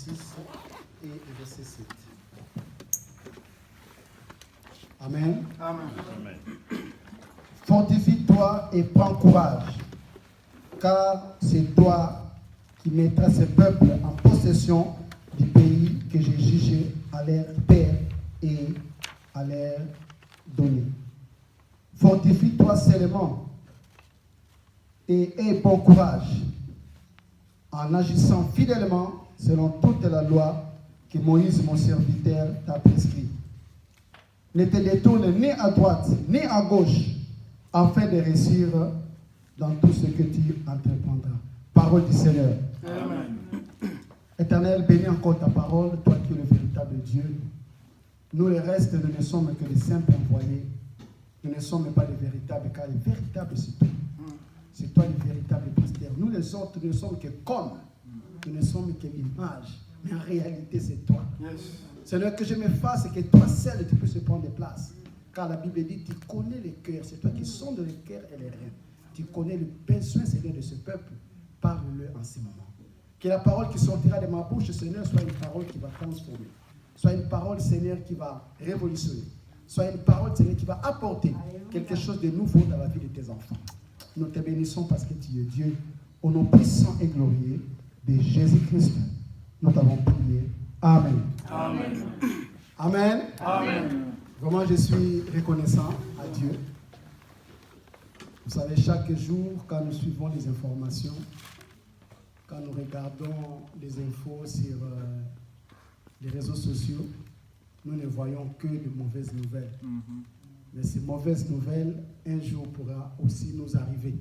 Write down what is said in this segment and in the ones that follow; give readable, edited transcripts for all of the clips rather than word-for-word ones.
6 et le verset 7. Amen. Amen. Fortifie-toi et prends courage, car c'est toi qui mettras ce peuple en possession du pays que j'ai jugé à leur père et à leur donner. Fortifie-toi seulement et aie bon courage en agissant fidèlement selon toute la loi que Moïse, mon serviteur, t'a prescrit. Ne te détourne ni à droite ni à gauche afin de réussir dans tout ce que tu entreprendras. Parole du Seigneur. Amen. Éternel, bénis encore ta parole, toi qui es le véritable Dieu. Nous, le reste, nous ne sommes que des simples envoyés. Nous ne sommes pas les véritables, car les véritables, c'est toi. C'est toi le véritable pasteur. Nous, les autres, nous ne sommes que comme. Nous ne sommes que l'image. Mais en réalité, c'est toi. Yes. Seigneur, que je me fasse et que toi seul, tu puisses prendre des places. Car la Bible dit, tu connais les cœurs. C'est toi qui sondes les cœurs et les reins. Tu connais le besoin, Seigneur, de ce peuple. Parle-le en ce moment. Que la parole qui sortira de ma bouche, Seigneur, soit une parole qui va transformer. Soit une parole, Seigneur, qui va révolutionner. Soit une parole, Seigneur, qui va apporter quelque chose de nouveau dans la vie de tes enfants. Nous te bénissons parce que tu es Dieu. Au nom puissant et glorieux de Jésus-Christ, nous t'avons prié. Amen. Amen. Amen. Amen. Vraiment, je suis reconnaissant à Dieu. Vous savez, chaque jour, quand nous suivons les informations, quand nous regardons les infos sur les réseaux sociaux, nous ne voyons que de mauvaises nouvelles. Mais ces mauvaises nouvelles, un jour pourra aussi nous arriver.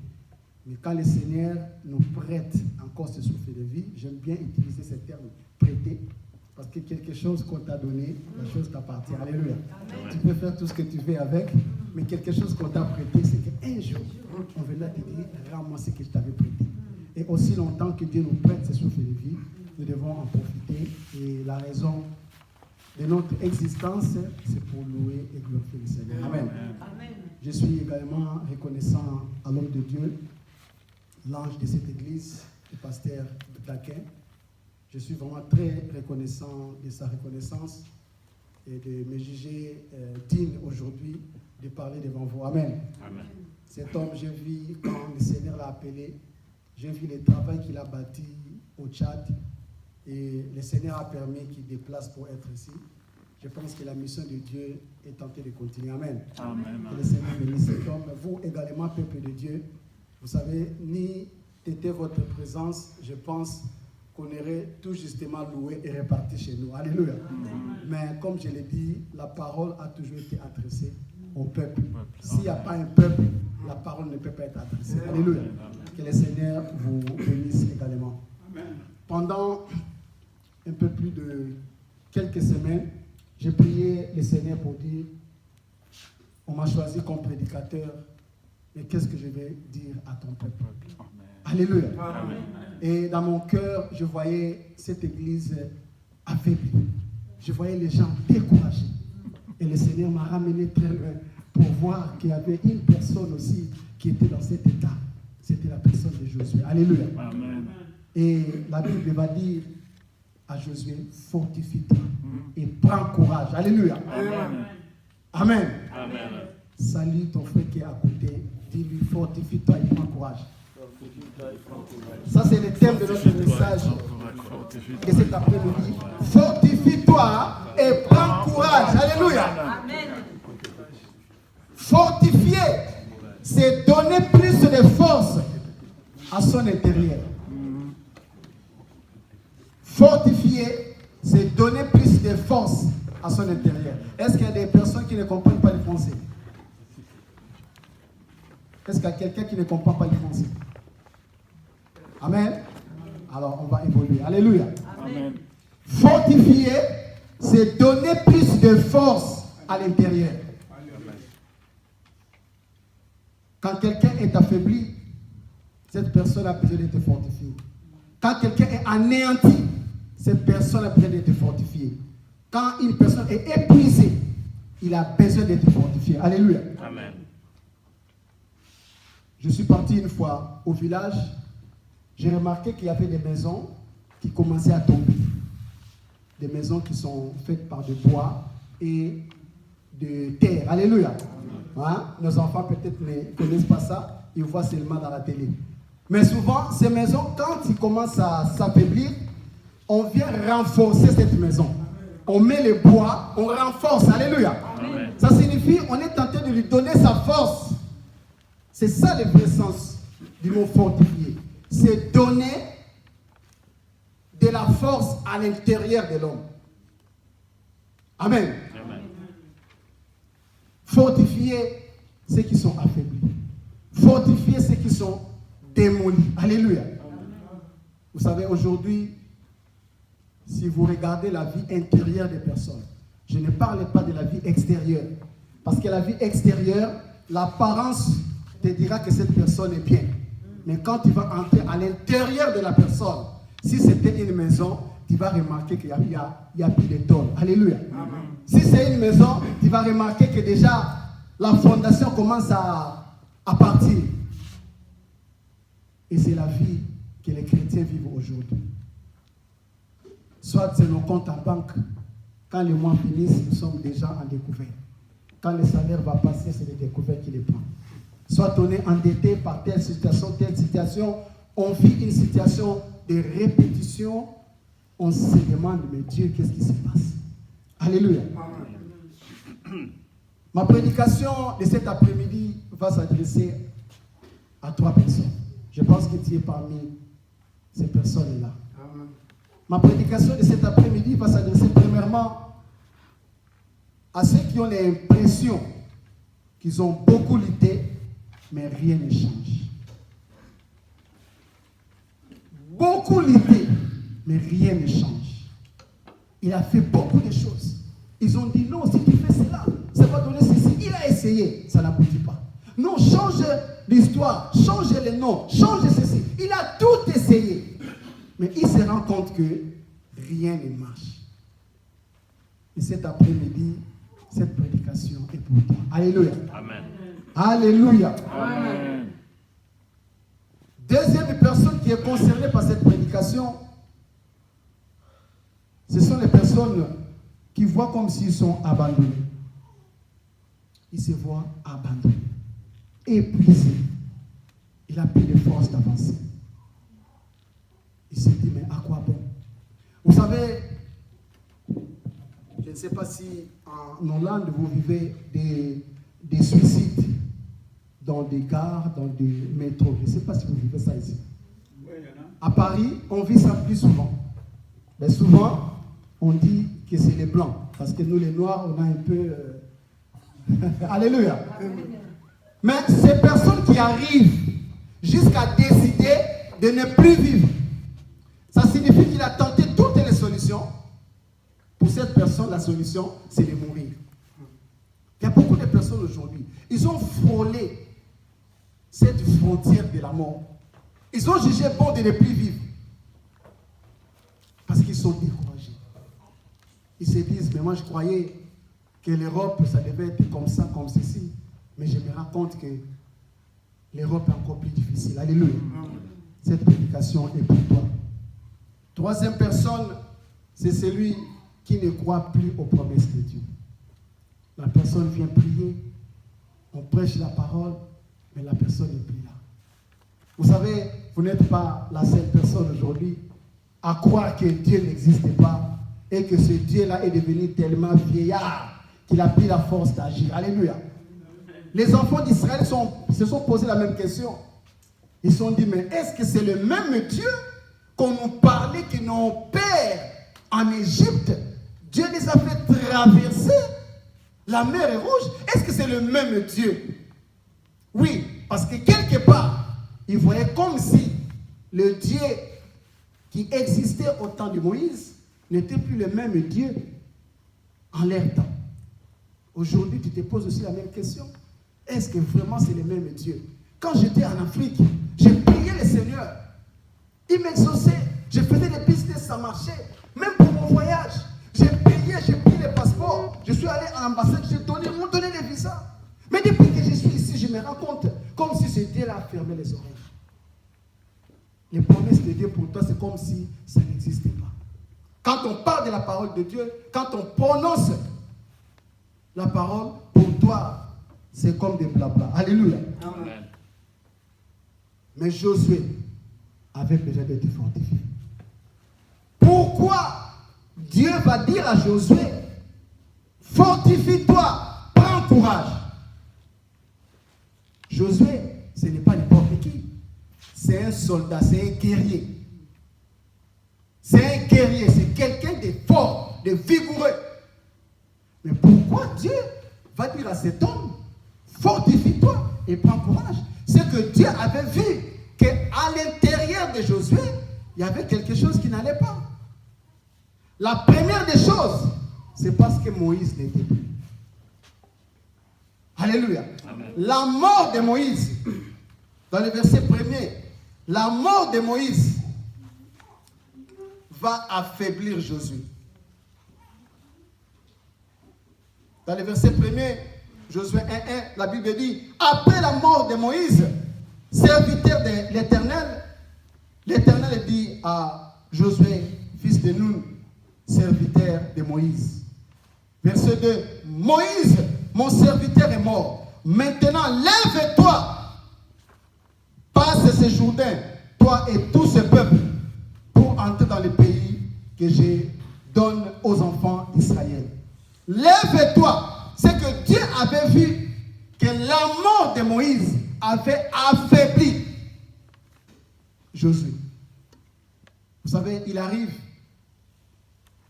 Mais quand le Seigneur nous prête encore ce souffle de vie, j'aime bien utiliser ce terme, prêter, parce que quelque chose qu'on t'a donné, la chose t'appartient. Alléluia. Amen. Tu peux faire tout ce que tu veux avec, mais quelque chose qu'on t'a prêté, c'est qu'un jour, on viendra te dire, rends-moi ce que je t'avais prêté. Et aussi longtemps que Dieu nous prête ce souffle de vie, nous devons en profiter. Et la raison de notre existence, c'est pour louer et glorifier le Seigneur. Amen. Amen. Je suis également reconnaissant à l'homme de Dieu, l'ange de cette église, le pasteur Daquin. Je suis vraiment très reconnaissant de sa reconnaissance et de me juger digne aujourd'hui de parler devant vous. Amen. Amen. Cet homme, j'ai vu quand le Seigneur l'a appelé, j'ai vu le travail qu'il a bâti au Tchad et le Seigneur a permis qu'il déplace pour être ici. Je pense que la mission de Dieu est tentée de continuer. Amen. Amen. Que le Seigneur bénisse cet homme. Vous également, peuple de Dieu, vous savez, ni était votre présence, je pense qu'on aurait tout justement loué et réparti chez nous. Alléluia. Mais comme je l'ai dit, la parole a toujours été adressée au peuple. S'il n'y a pas un peuple, la parole ne peut pas être adressée. Alléluia. Que le Seigneur vous bénisse également. Pendant un peu plus de quelques semaines, j'ai prié le Seigneur pour dire, on m'a choisi comme prédicateur, mais qu'est-ce que je vais dire à ton peuple? Alléluia. Amen. Et dans mon cœur, je voyais cette église affaiblie. Je voyais les gens découragés. Et le Seigneur m'a ramené très loin pour voir qu'il y avait une personne aussi qui était dans cet état. C'était la personne de Josué. Alléluia. Amen. Et la Bible va dire à Josué, fortifie-toi et prends courage. Alléluia. Amen. Amen. Amen. Salue ton frère qui est à côté. Dis-lui, fortifie-toi et prends courage. Ça, c'est le thème de notre message de cet après-midi. Fortifie-toi et prends courage. Alléluia. Amen. Fortifier, c'est donner plus de force à son intérieur. Fortifier, c'est donner plus de force à son intérieur. Est-ce qu'il y a des personnes qui ne comprennent pas le français? Est-ce qu'il y a quelqu'un qui ne comprend pas le français? Amen. Alors, on va évoluer. Alléluia. Amen. Fortifier, c'est donner plus de force à l'intérieur. Quand quelqu'un est affaibli, cette personne a besoin d'être fortifiée. Quand quelqu'un est anéanti, cette personne a besoin d'être fortifiée. Quand une personne est épuisée, il a besoin d'être fortifié. Alléluia. Amen. Je suis parti une fois au village. J'ai remarqué qu'il y avait des maisons qui commençaient à tomber. des maisons qui sont faites par du bois et de terre. Alléluia. Hein? Nos enfants peut-être ne connaissent pas ça, ils voient seulement dans la télé. Mais souvent, ces maisons, quand ils commencent à s'affaiblir, on vient renforcer cette maison. On met le bois, on renforce. Alléluia. Amen. Ça signifie on est tenté de lui donner sa force. C'est ça le vrai sens du mot fortifier. C'est donner de la force à l'intérieur de l'homme. Amen. Amen. Fortifier ceux qui sont affaiblis. Fortifier ceux qui sont démolis. Alléluia. Vous savez, aujourd'hui, si vous regardez la vie intérieure des personnes, je ne parle pas de la vie extérieure. Parce que la vie extérieure, l'apparence te dira que cette personne est bien. Mais quand tu vas entrer à l'intérieur de la personne, si c'était une maison, tu vas remarquer qu'il y a plus de tôle. Alléluia. Amen. Si c'est une maison, tu vas remarquer que déjà la fondation commence à partir. Et c'est la vie que les chrétiens vivent aujourd'hui. Soit c'est nos comptes en banque. Quand les mois finissent, nous sommes déjà en découvert. Quand le salaire va passer, c'est les découvertes qui les prennent. Soit on est endetté par telle situation. On vit une situation de répétition. On se demande, mais Dieu, qu'est-ce qui se passe? Alléluia. Amen. Ma prédication de cet après-midi va s'adresser à 3 personnes. Je pense que tu es parmi ces personnes-là. Amen. Ma prédication de cet après-midi va s'adresser premièrement à ceux qui ont l'impression qu'ils ont beaucoup lutté, mais rien ne change. Beaucoup lutté, mais rien ne change. Il a fait beaucoup de choses. Ils ont dit non, si tu fais cela, ça va donner ceci. Il a essayé, ça n'aboutit pas. Non, change l'histoire, change les noms, change ceci. Il a tout essayé. Mais il se rend compte que rien ne marche. Et cet après-midi, cette prédication est pour toi. Alléluia. Amen. Alléluia. Amen. Deuxième personne qui est concernée par cette prédication, ce sont les personnes qui voient comme s'ils sont abandonnés. Ils se voient abandonnés, épuisés. Il n'a plus de force d'avancer. Il se dit, mais à quoi bon? Vous savez, je ne sais pas si en Hollande vous vivez des suicides dans des gares, dans des métros. Je ne sais pas si vous vivez ça ici. À Paris, on vit ça plus souvent. Mais souvent, on dit que c'est les blancs. Parce que nous, les noirs, on a un peu... Alléluia. Mais ces personnes qui arrivent jusqu'à décider de ne plus vivre, ça signifie qu'il a tenté toutes les solutions. Pour cette personne, la solution, c'est de mourir. Il y a beaucoup de personnes aujourd'hui, ils ont frôlé cette frontière de la mort. Ils ont jugé bon de ne plus vivre. Parce qu'ils sont découragés. Ils se disent, mais moi je croyais que l'Europe, ça devait être comme ça, comme ceci. Mais je me rends compte que l'Europe est encore plus difficile. Alléluia. Cette prédication est pour toi. Troisième personne, c'est celui qui ne croit plus aux promesses de Dieu. La personne vient prier, on prêche la parole, mais la personne n'est plus là. Vous savez, vous n'êtes pas la seule personne aujourd'hui à croire que Dieu n'existe pas et que ce Dieu-là est devenu tellement vieillard qu'il a pris la force d'agir. Alléluia. Les enfants d'Israël se sont posé la même question. Ils se sont dit, mais est-ce que c'est le même Dieu qu'on nous parlait que nos pères en Égypte, Dieu les a fait traverser la mer est rouge? Est-ce que c'est le même Dieu? Oui, parce que quelque part, ils voyaient comme si le Dieu qui existait au temps de Moïse n'était plus le même Dieu en leur temps. Aujourd'hui, tu te poses aussi la même question. Est-ce que vraiment c'est le même Dieu? Quand j'étais en Afrique, j'ai prié le Seigneur. Il m'exauçait. Je faisais des business, ça marchait. Même pour mon voyage, j'ai prié, j'ai pris les passeports. Je suis allé à l'ambassade, ils m'ont donné les visas. Mais depuis que je suis ici, je me rends compte comme si ce Dieu-là fermait les oreilles. Les promesses de Dieu pour toi, c'est comme si ça n'existait pas. Quand on parle de la parole de Dieu, quand on prononce la parole, pour toi, c'est comme des blabla. Alléluia. Amen. Mais Josué avait besoin d'être fortifié. Pourquoi Dieu va dire à Josué, fortifie-toi, prends courage. Josué, ce n'est pas n'importe qui. C'est un soldat, c'est un guerrier. C'est un guerrier, c'est quelqu'un de fort, de vigoureux. Mais pourquoi Dieu va dire à cet homme, fortifie-toi et prends courage? C'est que Dieu avait vu qu'à l'intérieur de Josué, il y avait quelque chose qui n'allait pas. La première des choses, c'est parce que Moïse n'était plus. Alléluia. Amen. La mort de Moïse, dans le verset 1er, la mort de Moïse va affaiblir Josué. Dans le verset 1er, Josué 1.1, la Bible dit, après la mort de Moïse, serviteur de l'Éternel, l'Éternel dit à Josué, fils de Nun, serviteur de Moïse. Verset 2, Moïse, mon serviteur est mort. Maintenant, lève-toi, passe ce Jourdain, toi et tout ce peuple, pour entrer dans le pays que je donne aux enfants d'Israël. Lève-toi. C'est que Dieu avait vu que la mort de Moïse avait affaibli Josué. Vous savez, il arrive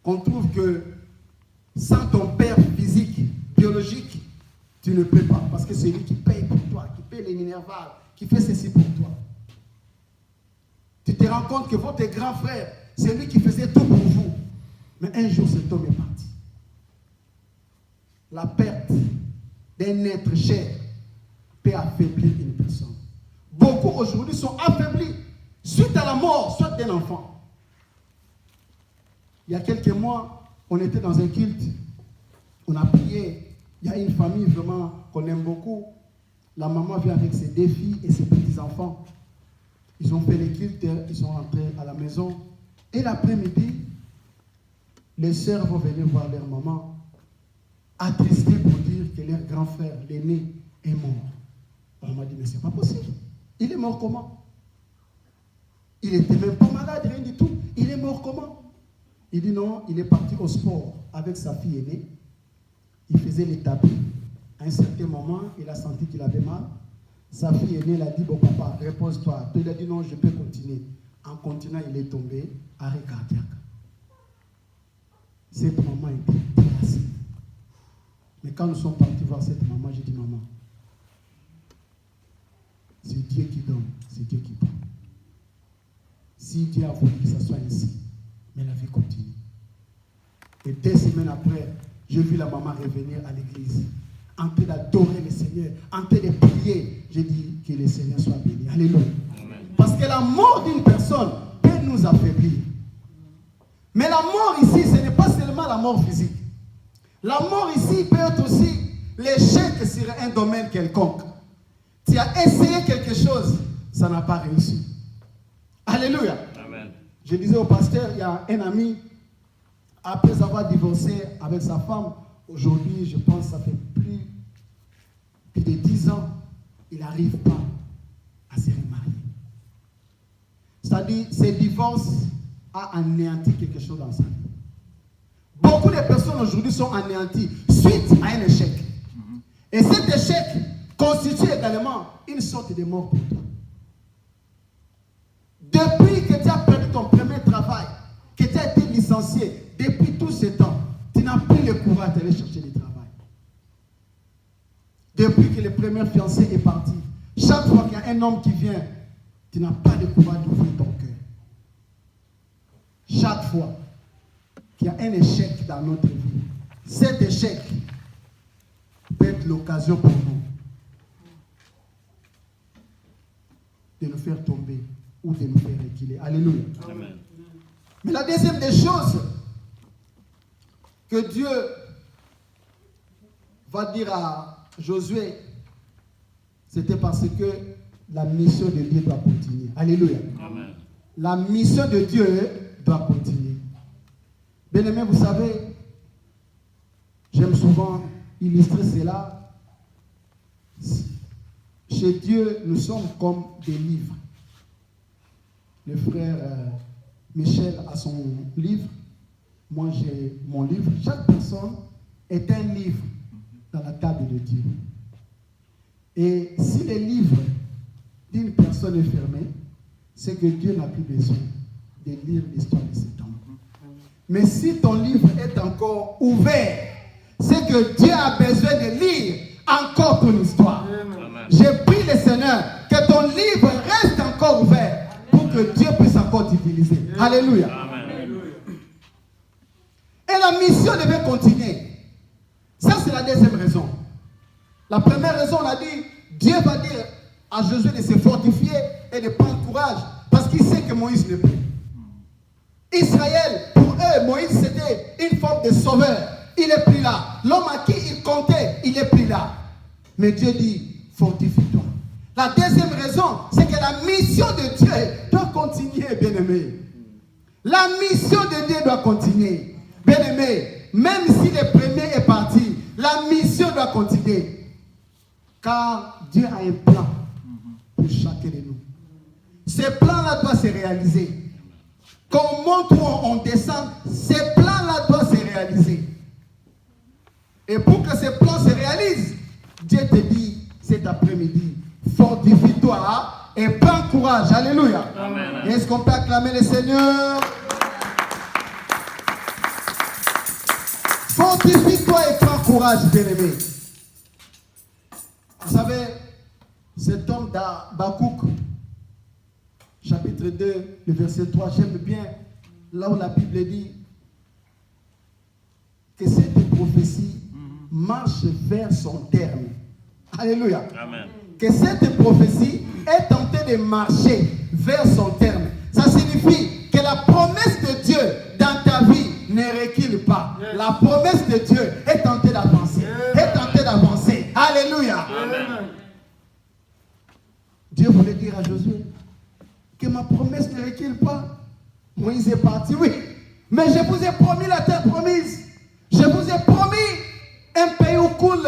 qu'on trouve que sans ton père physique, biologique, tu ne peux pas. Parce que c'est lui qui paye pour toi, qui paye les minervales, qui fait ceci pour toi. Tu te rends compte que votre grand frère, c'est lui qui faisait tout pour vous. Mais un jour, cet homme est parti. La perte d'un être cher peut affaiblir une personne. Beaucoup aujourd'hui sont affaiblis suite à la mort, soit d'un enfant. Il y a quelques mois, on était dans un culte, on a prié. Il y a une famille vraiment qu'on aime beaucoup. La maman vient avec ses deux filles et ses petits-enfants. Ils ont fait le culte, ils sont rentrés à la maison. Et l'après-midi, les sœurs vont venir voir leur maman, attristés pour dire que leur grand frère, l'aîné, est mort. On m'a dit, mais c'est pas possible. Il est mort comment? Il n'était même pas malade, rien du tout. Il est mort comment? Il dit non, il est parti au sport avec sa fille aînée. Il faisait les tapis. À un certain moment, il a senti qu'il avait mal. Sa fille aînée l'a dit, bon papa, repose-toi. Puis il a dit non, je peux continuer. En continuant, il est tombé, arrêt cardiaque. Cette maman était terrassée. Mais quand nous sommes partis voir cette maman, j'ai dit, maman, c'est Dieu qui donne, c'est Dieu qui prend. Si Dieu a voulu que ça soit ainsi, mais la vie continue. Et 2 semaines après, j'ai vu la maman revenir à l'église, en train d'adorer le Seigneur, en train de prier. J'ai dit que le Seigneur soit béni. Alléluia. Amen. Parce que la mort d'une personne peut nous affaiblir. Mais la mort ici, ce n'est pas seulement la mort physique. La mort ici peut être aussi l'échec sur un domaine quelconque. Tu as essayé quelque chose, ça n'a pas réussi. Alléluia. Amen. Je disais au pasteur, il y a un ami, après avoir divorcé avec sa femme, aujourd'hui, je pense que ça fait plus de 10 ans, il n'arrive pas à se remarier. C'est-à-dire, ce divorce a anéanti quelque chose dans sa vie. Beaucoup de personnes aujourd'hui sont anéanties suite à un échec. Et cet échec constitue également une sorte de mort pour toi. Depuis que tu as perdu ton premier travail, que tu as été licencié, depuis tout ce temps, tu n'as plus le courage d'aller chercher du travail. Depuis que le premier fiancé est parti, chaque fois qu'il y a un homme qui vient, tu n'as pas le courage d'ouvrir ton cœur. Chaque fois qu'il y a un échec dans notre vie, cet échec peut être l'occasion pour nous de nous faire tomber ou de nous faire reculer. Alléluia. Amen. Mais la deuxième des choses que Dieu va dire à Josué, c'était parce que la mission de Dieu doit continuer. Alléluia. Amen. La mission de Dieu doit continuer. Bien-aimés, vous savez, j'aime souvent illustrer cela. Chez Dieu, nous sommes comme des livres. Le frère Michel a son livre. Moi, j'ai mon livre. Chaque personne est un livre dans la table de Dieu. Et si le livre d'une personne est fermé, c'est que Dieu n'a plus besoin de lire l'histoire de cet homme. Mais si ton livre est encore ouvert, c'est que Dieu a besoin de lire encore ton histoire. Amen. J'ai prie le Seigneur que ton livre reste encore ouvert pour que Dieu puisse encore t'utiliser. Alléluia. Amen. Et la mission devait continuer. Ça, c'est la deuxième raison. La première raison, on a dit, Dieu va dire à Josué de se fortifier et de prendre courage parce qu'il sait que Moïse n'est plus. Israël, pour eux, Moïse, c'était une forme de sauveur. Il n'est plus là. L'homme à qui il comptait, il n'est plus là. Mais Dieu dit, fortifie-toi. La deuxième raison, c'est que la mission de Dieu doit continuer, bien-aimé. La mission de Dieu doit continuer. Bien-aimé, même si le premier est parti, la mission doit continuer. Car Dieu a un plan pour chacun de nous. Ce plan-là doit se réaliser. Qu'on monte ou on descend, ce plan-là doit se réaliser. Et pour que ce plan se réalise, Dieu te dit cet après-midi, fortifie-toi et prends courage. Alléluia. Amen. Est-ce qu'on peut acclamer le Seigneur? Fortifie-toi et prends courage, bien-aimé. Vous savez, cet homme d'Habakkuk, chapitre 2, le verset 3, j'aime bien là où la Bible dit que cette prophétie marche vers son terme. Alléluia. Amen. Que cette prophétie est tentée de marcher vers son terme. Ça signifie que la promesse de Dieu dans ta vie ne recule pas. La promesse de Dieu est tentée d'avancer. Est tentée d'avancer. Alléluia. Amen. Dieu voulait dire à Josué que ma promesse ne recule pas. Moïse est parti, oui. Mais je vous ai promis la terre promise. Je vous ai promis un pays où coule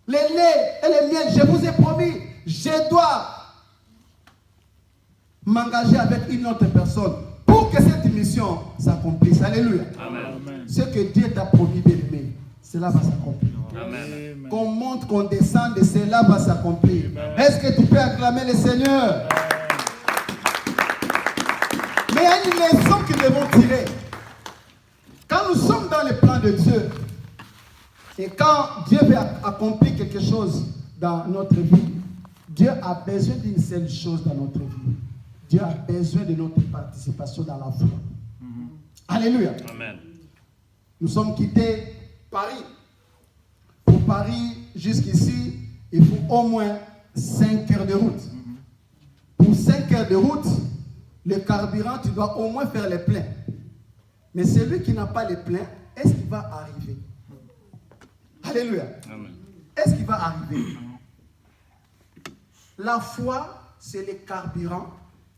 le lait et le miel. Je vous ai promis. Je dois m'engager avec une autre personne pour que cette mission s'accomplisse. Alléluia. Amen. Ce que Dieu t'a promis, bien-aimé, cela va s'accomplir. Amen. Qu'on monte, qu'on descende, et cela va s'accomplir. Est-ce que tu peux acclamer le Seigneur? Mais il y a une leçon que nous devons tirer. Quand nous sommes dans le plan de Dieu, et quand Dieu veut accomplir quelque chose dans notre vie, Dieu a besoin d'une seule chose dans notre vie. Dieu a besoin de notre participation dans la foi. Alléluia. Amen. Nous sommes quittés Paris. Pour Paris, jusqu'ici, il faut au moins 5 heures de route. Pour 5 heures de route, le carburant, tu dois au moins faire le plein. Mais celui qui n'a pas le plein, est-ce qu'il va arriver? Alléluia. Amen. Est-ce qu'il va arriver? La foi, c'est le carburant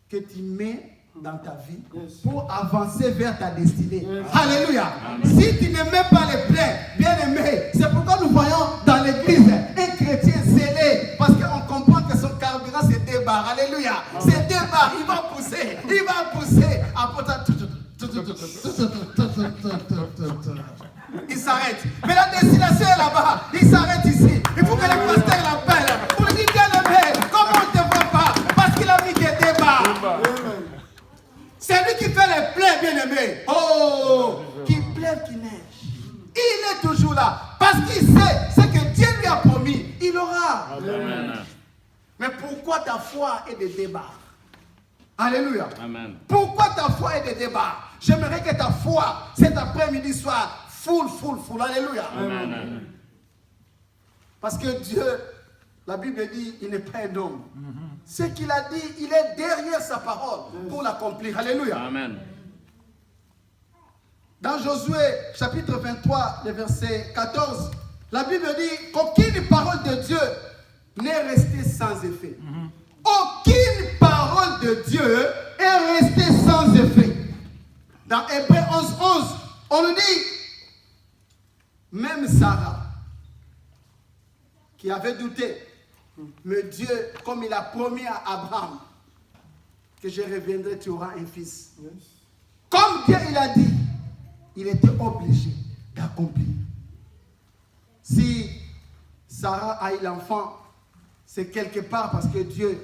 que tu mets dans ta vie pour avancer vers ta destinée. Alléluia. Si tu ne mets pas le plein, bien aimé, c'est pourquoi nous voyons dans l'église un chrétien zélé, parce qu'on comprend que son carburant se débarre. Alléluia. Se débarre, il va pousser. Il va pousser. Il s'arrête. Mais la destination est là-bas. Il s'arrête ici. Il faut que le pasteur l'appelle pour lui dire, bien aimé, comment on ne te voit pas? Parce qu'il a mis des débats. C'est lui qui fait les plaies, bien-aimé. Oh, qui pleuve, qui neige. Il est toujours là. Parce qu'il sait ce que Dieu lui a promis. Il aura. Amen. Mais pourquoi ta foi est de débat? Alléluia. Amen. Pourquoi ta foi est de débat? J'aimerais que ta foi, cet après-midi, soit full. Alléluia. Amen. Parce que Dieu, la Bible dit, il n'est pas un homme. Ce qu'il a dit, il est derrière sa parole pour l'accomplir. Alléluia. Amen. Dans Josué, chapitre 23, le verset 14, la Bible dit qu'aucune parole de Dieu n'est restée sans effet. Aucune parole de Dieu est restée sans effet. Dans Hébreux 11, On nous dit, même Sarah, qui avait douté, mais Dieu, comme il a promis à Abraham, que je reviendrai, tu auras un fils. Comme Dieu il a dit, il était obligé d'accomplir. Si Sarah a eu l'enfant, c'est quelque part parce que Dieu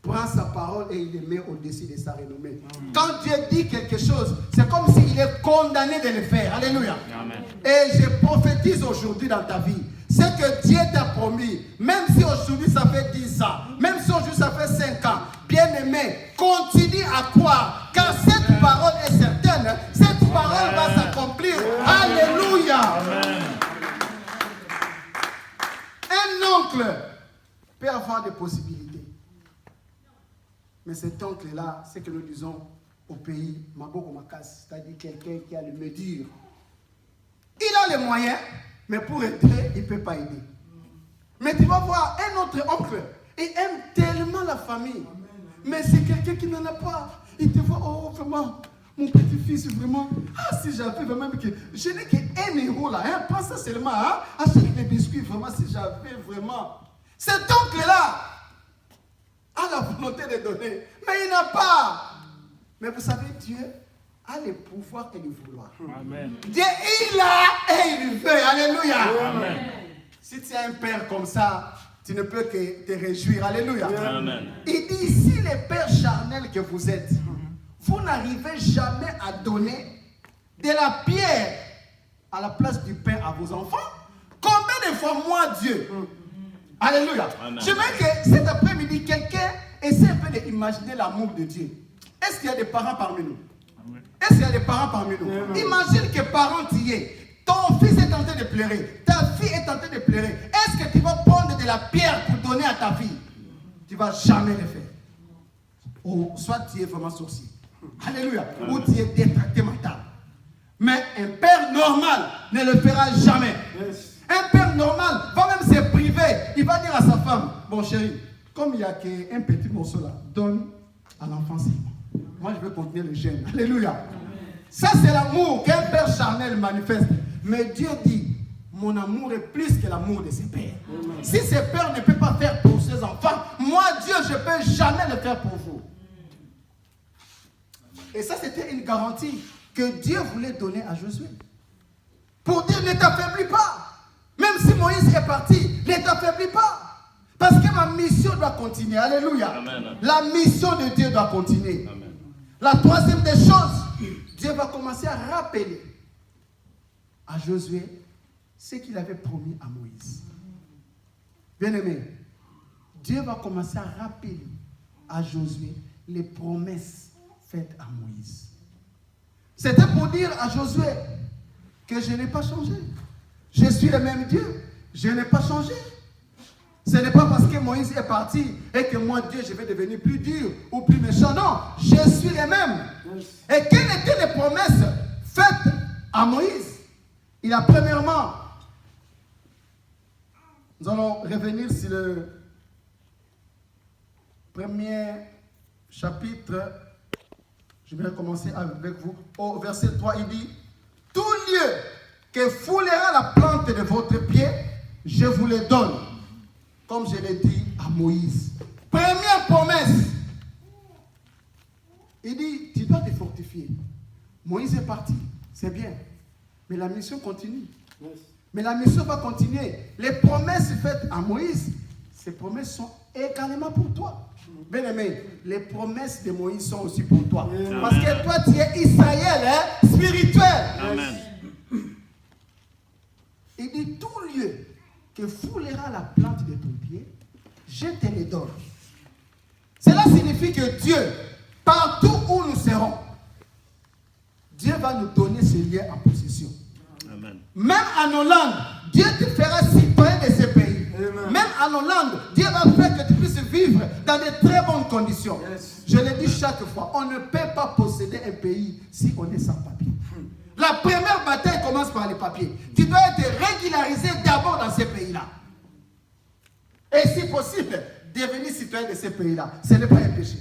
prend sa parole et il le met au-dessus de sa renommée. Quand Dieu dit quelque chose, c'est comme s'il est condamné de le faire. Alléluia. Amen. Et je prophétise aujourd'hui dans ta vie. Ce que Dieu t'a promis, même si aujourd'hui ça fait 10 ans, même si aujourd'hui ça fait 5 ans, bien-aimé, continue à croire, car cette parole est certaine, cette parole va s'accomplir. Alléluia. Amen. Un oncle peut avoir des possibilités. Mais cet oncle-là, c'est que nous disons au pays, Maboko Makas, c'est-à-dire quelqu'un qui a le médire. Il a les moyens, mais pour aider, il ne peut pas aider. Mais tu vas voir un autre oncle, il aime tellement la famille. Mais c'est quelqu'un qui n'en a pas. Il te voit, oh vraiment, mon petit-fils, vraiment, ah si j'avais vraiment, je n'ai qu'un euro là, hein, pas ça seulement, hein, achète des biscuits, vraiment, si j'avais vraiment. Cet oncle-là a la volonté de donner, mais il n'a pas. Mais vous savez, Dieu a le pouvoir et le vouloir. Amen. Dieu, il a et il veut. Alléluia. Amen. Si tu as un père comme ça, tu ne peux que te réjouir. Alléluia. Amen. Il dit, si les pères charnels que vous êtes, vous n'arrivez jamais à donner de la pierre à la place du pain à vos enfants, combien de fois moi, Dieu? Alléluia. Amen. Je veux que cet après-midi, quelqu'un essaie un peu d'imaginer l'amour de Dieu. Est-ce qu'il y a des parents parmi nous? Amen. Est-ce qu'il y a des parents parmi nous? Imagine que parent y est. Ton fils est en train de pleurer. Ta fille est en train de pleurer. Est-ce que tu vas prendre de la pierre pour donner à ta fille? Tu ne vas jamais le faire. Ou soit tu es vraiment sorcier. Alléluia. Ou tu es détracté mental. Mais un père normal ne le fera jamais. Un père normal va même se priver. Il va dire à sa femme, bon chérie, comme il n'y a qu'un petit morceau là, donne à l'enfant seulement. Moi je veux continuer le jeûne. Alléluia. Ça c'est l'amour qu'un père charnel manifeste. Mais Dieu dit, mon amour est plus que l'amour de ses pères. Si ses pères ne peuvent pas faire pour ses enfants, moi Dieu je ne peux jamais le faire pour vous. Et ça c'était une garantie que Dieu voulait donner à Josué. Pour dire, ne t'affaiblis pas. Même si Moïse est parti, ne t'affaiblis pas. Parce que ma mission doit continuer. Alléluia. Amen. La mission de Dieu doit continuer. Amen. La troisième des choses, Dieu va commencer à rappeler à Josué ce qu'il avait promis à Moïse. Bien-aimé, Dieu va commencer à rappeler à Josué les promesses faites à Moïse. C'était pour dire à Josué que je n'ai pas changé. Je suis le même Dieu. Je n'ai pas changé. Ce n'est pas parce que Moïse est parti et que moi, Dieu, je vais devenir plus dur ou plus méchant. Non, je suis le même. Et quelles étaient les promesses faites à Moïse? Il a premièrement, nous allons revenir sur le premier chapitre. Je vais commencer avec vous. Au verset 3, il dit, tout lieu que foulera la plante de votre pied, je vous le donne. Comme je l'ai dit à Moïse. Première promesse. Il dit, tu dois te fortifier. Moïse est parti, c'est bien. Mais la mission continue. Mais la mission va continuer. Les promesses faites à Moïse, ces promesses sont également pour toi. Bien aimé, les promesses de Moïse sont aussi pour toi. Amen. Parce que toi, tu es Israël, hein, spirituel. Amen. Il dit, tout lieu que foulera la plante de ton pied, je te le donne. Cela signifie que Dieu, partout où nous serons, Dieu va nous donner ce lieu en possession. Amen. Même en Hollande, Dieu te fera citoyen de ce pays. Amen. Même en Hollande, Dieu va faire que tu puisses vivre dans de très bonnes conditions. Yes. Je le dis chaque fois, on ne peut pas posséder un pays si on est sans papier. La première bataille commence par les papiers. Tu dois être régularisé d'abord dans ces pays-là. Et si possible, devenir citoyen de ces pays-là. Ce n'est pas un péché.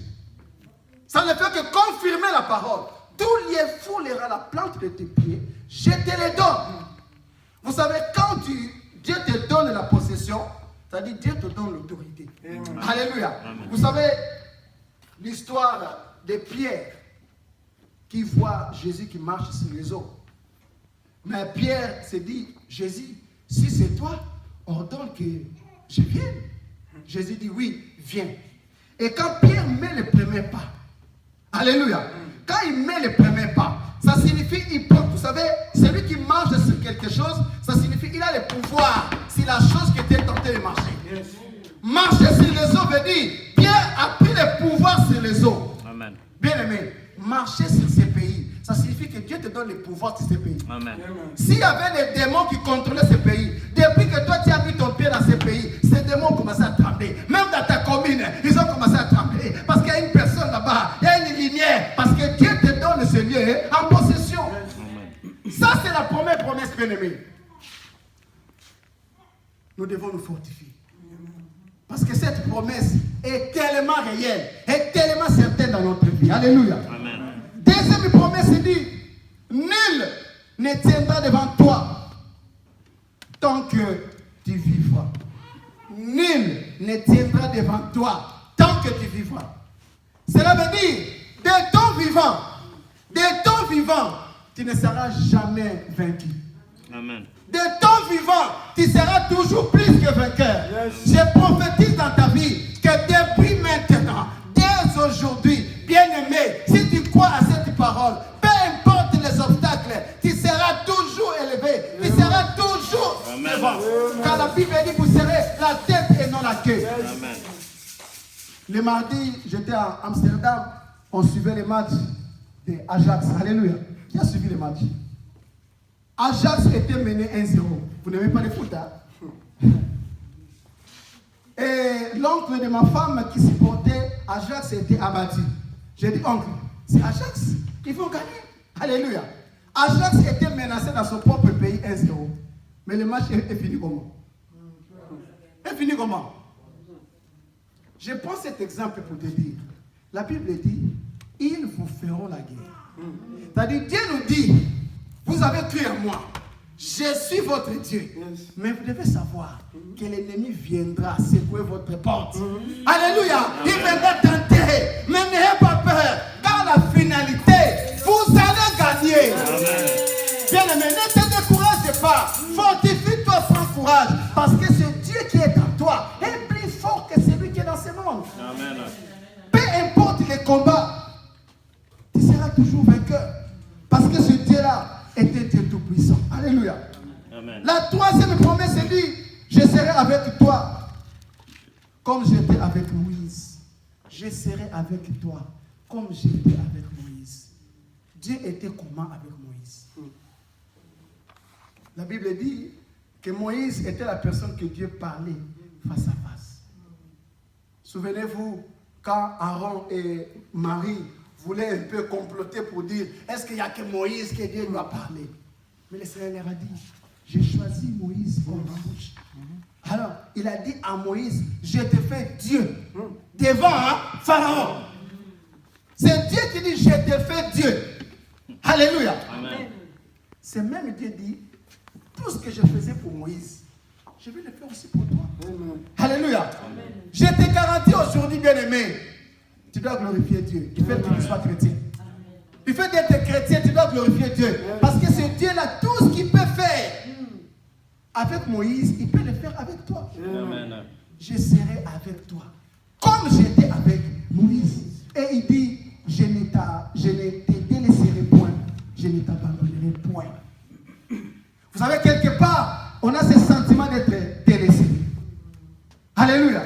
Ça ne fait que confirmer la parole. tout lieu foulera la plante de tes pieds, je te le donne. Vous savez, quand Dieu te donne la possession, c'est-à-dire Dieu te donne l'autorité. Alléluia. Vous savez, l'histoire de Pierre qui voit Jésus qui marche sur les eaux. Mais Pierre se dit, Jésus, si c'est toi, ordonne que je vienne. Jésus dit, oui, viens. Et quand Pierre met le premier pas, alléluia, quand il met le premier pas, ça signifie, il peut, vous savez, celui qui marche sur quelque chose, ça signifie qu'il a le pouvoir sur la chose qui était tentée de marcher. Yes. Marcher sur les eaux veut dire, Pierre a pris le pouvoir sur les eaux. Amen. Bien aimé, marcher sur ces pays, ça signifie que Dieu te donne le pouvoir sur ces pays. Amen. S'il y avait des démons qui contrôlaient ces pays, depuis que toi tu as mis ton pied dans ces pays, ces démons ont commencé à trembler. Même dans ta commune, ils ont commencé à trembler. Parce qu'il y a une personne là-bas, il y a une lumière. Parce que Dieu te donne ce lieu en possession. Amen. Ça, c'est la première promesse, bien-aimée. Nous devons nous fortifier. Parce que cette promesse est tellement réelle, est tellement certaine dans notre vie. Alléluia. Amen. Deuxième promesse, il dit, nul ne tiendra devant toi tant que tu vivras. Nul ne tiendra devant toi tant que tu vivras. Cela veut dire, de ton vivant, tu ne seras jamais vaincu. Amen. De ton vivant, tu seras toujours plus que vainqueur. Yes. Je prophétise dans ta vie que depuis maintenant, dès aujourd'hui, bien-aimé, si tu crois à cette parole, peu importe les obstacles, tu seras toujours élevé. Tu seras toujours devant. Car la Bible dit que vous serez la tête et non la queue. Amen. Le mardi, j'étais à Amsterdam, on suivait les matchs de Ajax. Alléluia. Qui a suivi les matchs? Ajax était mené 1-0. Vous n'aimez pas le foot, hein? Et l'oncle de ma femme qui supportait Ajax était abattu. J'ai dit, oncle, c'est Ajax, ils vont gagner. Alléluia. Ajax était menacé dans son propre pays 1-0. Mais le match est fini comment? Est fini comment? Je prends cet exemple pour te dire. La Bible dit, ils vous feront la guerre. C'est-à-dire, Dieu nous dit, vous avez cru en moi. Je suis votre Dieu. Mais vous devez savoir que l'ennemi viendra secouer votre porte. Alléluia. Il viendra tenter. Mais n'ayez pas peur. Car la finalité, vous allez gagner. Bien aimé, ne te décourage pas. Fortifie-toi, prends courage. Parce que ce Dieu qui est en toi est plus fort que celui qui est dans ce monde. Amen. Peu importe les combats, tu seras toujours vainqueur. Parce que ce Dieu-là est un Dieu tout-puissant. Alléluia. Amen. La troisième promesse dit, je serai avec toi comme j'étais avec Moïse. Je serai avec toi comme j'étais avec Moïse. Dieu était comment avec Moïse? La Bible dit que Moïse était la personne que Dieu parlait face à face. Souvenez-vous, quand Aaron et Marie voulaient un peu comploter pour dire, est-ce qu'il n'y a que Moïse que Dieu lui a parlé? Mais le Seigneur leur a dit, j'ai choisi Moïse comme ma bouche. Alors, il a dit à Moïse, je te fais Dieu devant Pharaon. C'est Dieu qui dit, je te fais Dieu. Alléluia. Amen. C'est même Dieu dit, tout ce que je faisais pour Moïse, je vais le faire aussi pour toi. Amen. Alléluia. Amen. Je te garantis aujourd'hui, bien-aimé, tu dois glorifier Dieu. Du fait que tu sois chrétien. Du fait d'être chrétien, tu dois glorifier Dieu. Parce que ce Dieu-là, tout ce qu'il peut faire avec Moïse, il peut le faire avec toi. Amen. Je serai avec toi. Comme j'étais avec Moïse. Et il dit, je ne te délaisserai point. Je ne t'abandonnerai point. Vous savez, quelque part, on a ce sentiment d'être délaissé. Alléluia.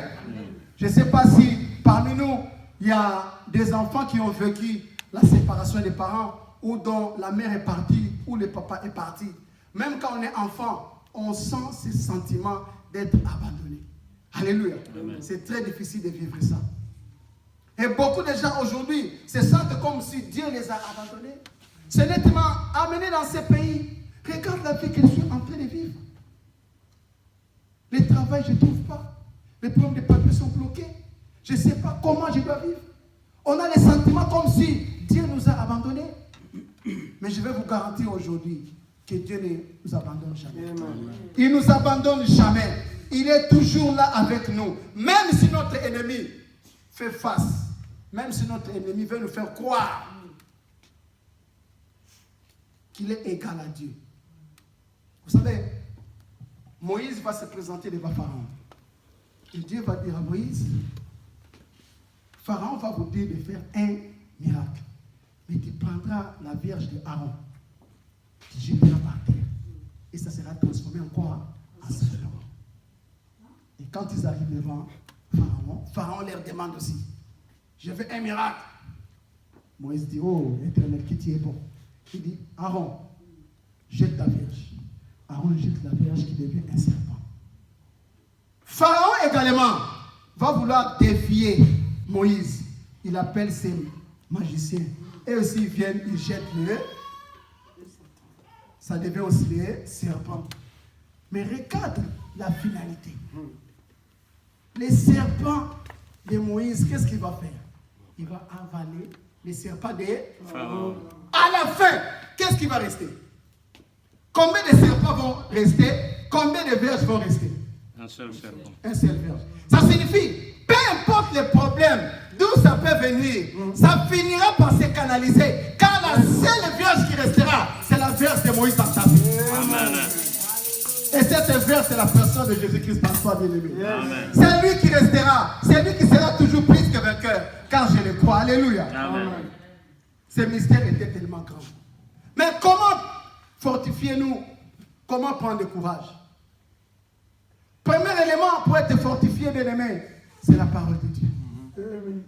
Je ne sais pas si parmi nous, il y a des enfants qui ont vécu la séparation des parents, ou dont la mère est partie, ou le papa est parti. Même quand on est enfant, on sent ce sentiment d'être abandonné. Alléluia. Amen. C'est très difficile de vivre ça. Et beaucoup de gens aujourd'hui se sentent comme si Dieu les a abandonnés. C'est nettement amené dans ces pays. Regarde la vie que je suis en train de vivre. Le travail, je ne trouve pas. Les problèmes de papier sont bloqués. Je ne sais pas comment je dois vivre. On a les sentiments comme si Dieu nous a abandonnés. Mais je vais vous garantir aujourd'hui que Dieu ne nous abandonne jamais. Il ne nous abandonne jamais. Il est toujours là avec nous. Même si notre ennemi fait face, même si notre ennemi veut nous faire croire qu'il est égal à Dieu. Vous savez, Moïse va se présenter devant Pharaon. Et Dieu va dire à Moïse, Pharaon va vous dire de faire un miracle. Mais tu prendras la vierge de Aaron, tu jetteras par terre. Et ça sera transformé en quoi? En serpent. Et quand ils arrivent devant Pharaon, Pharaon leur demande aussi, je veux un miracle. Moïse dit, oh, Éternel, qui tu es bon. Il dit, Aaron, jette ta vierge. Aaron jette la vierge qui devient un serpent. Pharaon également va vouloir défier Moïse. Il appelle ses magiciens. Et aussi ils viennent, ils jettent le. Ça devient aussi les serpents. Mais regarde la finalité. Les serpents de Moïse, qu'est-ce qu'il va faire? Il va avaler les serpents de Pharaon. À la fin, qu'est-ce qui va rester? Combien de serpents vont rester? Combien de vierges vont rester? Un seul serpent. Un seul vierge. Ça signifie, peu importe les problèmes, d'où ça peut venir, ça finira par se canaliser. Car la seule vierge qui restera, c'est la vierge de Moïse dans ta vie. Amen. Et cette vierge, c'est la personne de Jésus-Christ par toi, bien-aimé. C'est lui qui restera. C'est lui qui sera toujours plus que vainqueur. Car je le crois. Alléluia. Amen. Ce mystère était tellement grand. Mais comment fortifier-nous? Comment prendre le courage? Premier élément pour être fortifié, bien-aimé, c'est la parole de Dieu.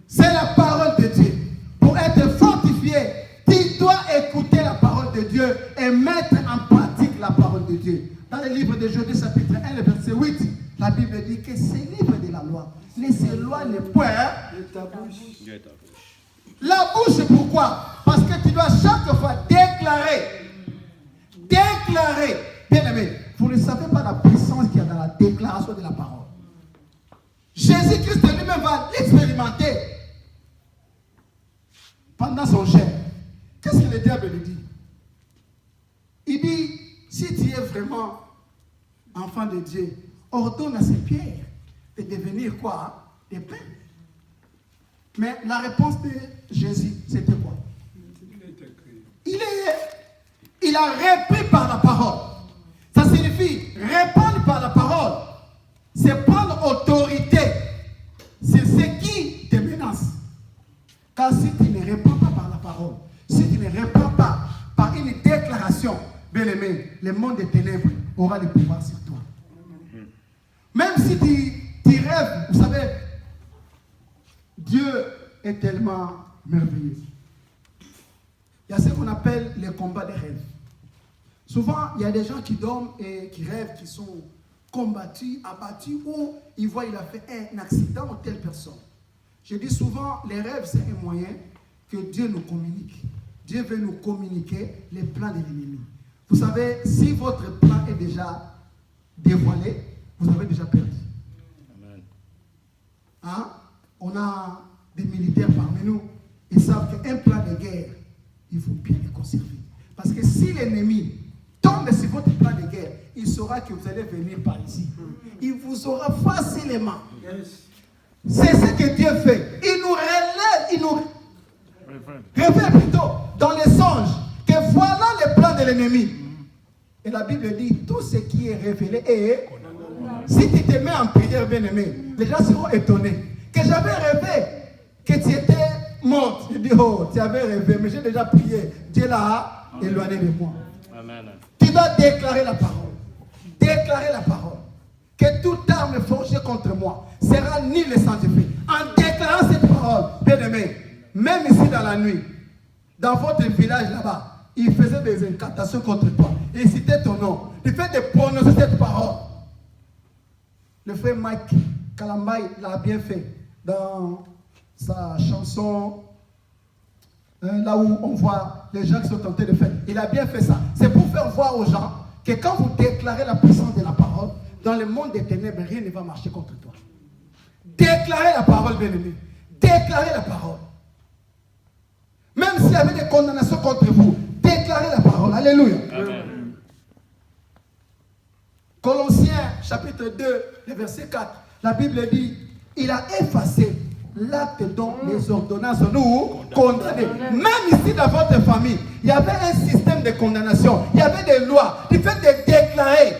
C'est la parole de Dieu. Pour être fortifié, tu dois écouter la parole de Dieu et mettre en pratique la parole de Dieu. Dans le livre de Josué, chapitre 1, le verset 8, la Bible dit que ces livres de la loi ne s'éloignent point de ta bouche. La bouche, pourquoi? Parce que tu dois chaque fois déclarer. Bien-aimé, vous ne savez pas la puissance qu'il y a dans la déclaration de la parole. Jésus-Christ lui-même va l'expérimenter pendant son jeûne. Qu'est-ce que le diable lui dit? Il dit, si tu es vraiment enfant de Dieu, ordonne à ces pierres de devenir quoi? Des pains. Mais la réponse de Jésus, c'était quoi? Il a repris par la parole. Ça signifie répondre par la parole. C'est prendre autorité. C'est ce qui te menace. Car si tu ne réponds pas par la parole, si tu ne réponds pas par une déclaration, bien-aimé, le monde des ténèbres aura le pouvoir sur toi. Même si tu rêves, vous savez, Dieu est tellement merveilleux. Il y a ce qu'on appelle les combats des rêves. Souvent, il y a des gens qui dorment et qui rêvent, qui sont combattus, abattus, ou ils voient qu'il a fait un accident ou telle personne. Je dis souvent, les rêves, c'est un moyen que Dieu nous communique. Dieu veut nous communiquer les plans de l'ennemi. Vous savez, si votre plan est déjà dévoilé, vous avez déjà perdu. Amen. Hein? On a des militaires parmi nous. Ils savent qu'un plan de guerre, il faut bien le conserver. Parce que si l'ennemi tombe sur votre plan de guerre, il saura que vous allez venir par ici. Il vous aura facilement. C'est ce que Dieu fait. Il nous relève, il nous révèle plutôt dans les songes que voilà les plans de l'ennemi. Et la Bible dit, tout ce qui est révélé est... Si tu te mets en prière, bien-aimé, les gens seront étonnés. Que j'avais rêvé que tu étais morte. Je dis, oh, tu avais rêvé, mais j'ai déjà prié. Dieu l'a éloigné de moi. Amen. Tu dois déclarer la parole. Déclarer la parole. Que toute arme forgée contre moi sera nulle et sans effet. En déclarant cette parole, bien-aimé, même ici dans la nuit, dans votre village là-bas, il faisait des incantations contre toi. Il citait ton nom. Il fait de prononcer cette parole. Le frère Mike Kalambay l'a bien fait dans sa chanson, là où on voit les gens qui sont tentés de faire. Il a bien fait ça. C'est pour faire voir aux gens que quand vous déclarez la puissance de la parole, dans le monde des ténèbres, rien ne va marcher contre toi. Déclarez la parole, bien-aimé. Déclarez la parole. Même s'il y avait des condamnations contre vous, déclarez déclarer la parole. Alléluia. Amen. Colossiens chapitre 2, le verset 4. La Bible dit, il a effacé l'acte dont les ordonnances nous condamnaient. Même ici dans votre famille, il y avait un système de condamnation. Il y avait des lois. Du fait de déclarer